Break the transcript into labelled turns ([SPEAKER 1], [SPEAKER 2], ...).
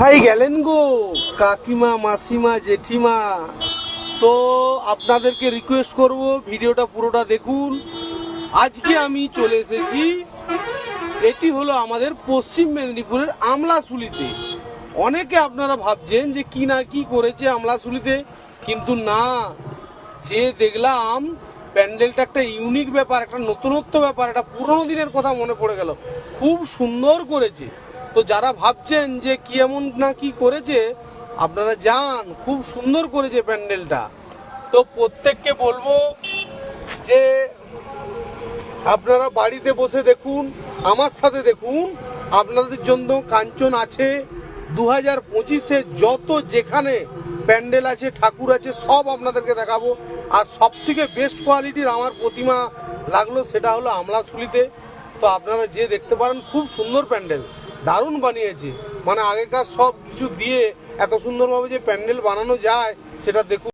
[SPEAKER 1] ভাই গেলেন গো কাকিমা মাসিমা জেঠিমা। তো আপনাদেরকে রিকোয়েস্ট করব ভিডিওটা পুরোটা দেখুন। আজকে আমি চলে এসেছি, এটি হলো আমাদের পশ্চিম মেদিনীপুরের আমলাশুলিতে। অনেকে আপনারা ভাবছেন যে কি না কি করেছে আমলাশুলিতে, কিন্তু না, যে দেখলাম প্যান্ডেলটা একটা ইউনিক ব্যাপার, একটা নতুনত্ব ব্যাপার, একটা পুরোনো দিনের কথা মনে পড়ে গেল। খুব সুন্দর করেছে। তো যারা ভাবছেন যে কি এমন না কি করেছে, আপনারা যান, খুব সুন্দর করেছে প্যান্ডেলটা। তো প্রত্যেককে বলবো যে আপনারা বাড়িতে বসে দেখুন, আমার সাথে দেখুন। আপনাদের জন্য কাঞ্চন আছে 2025-এ যত যেখানে প্যান্ডেল আছে, ঠাকুর আছে, সব আপনাদেরকে দেখাবো। আর সব থেকে বেস্ট কোয়ালিটির আমার প্রতিমা লাগলো, সেটা হলো আমলাশুলিতে। তো আপনারা যে দেখতে পারেন, খুব সুন্দর প্যান্ডেল, দারুণ বানিয়েছে। মানে আগেকার সব কিছু দিয়ে এত সুন্দরভাবে যে প্যান্ডেল বানানো যায়, সেটা দেখুন।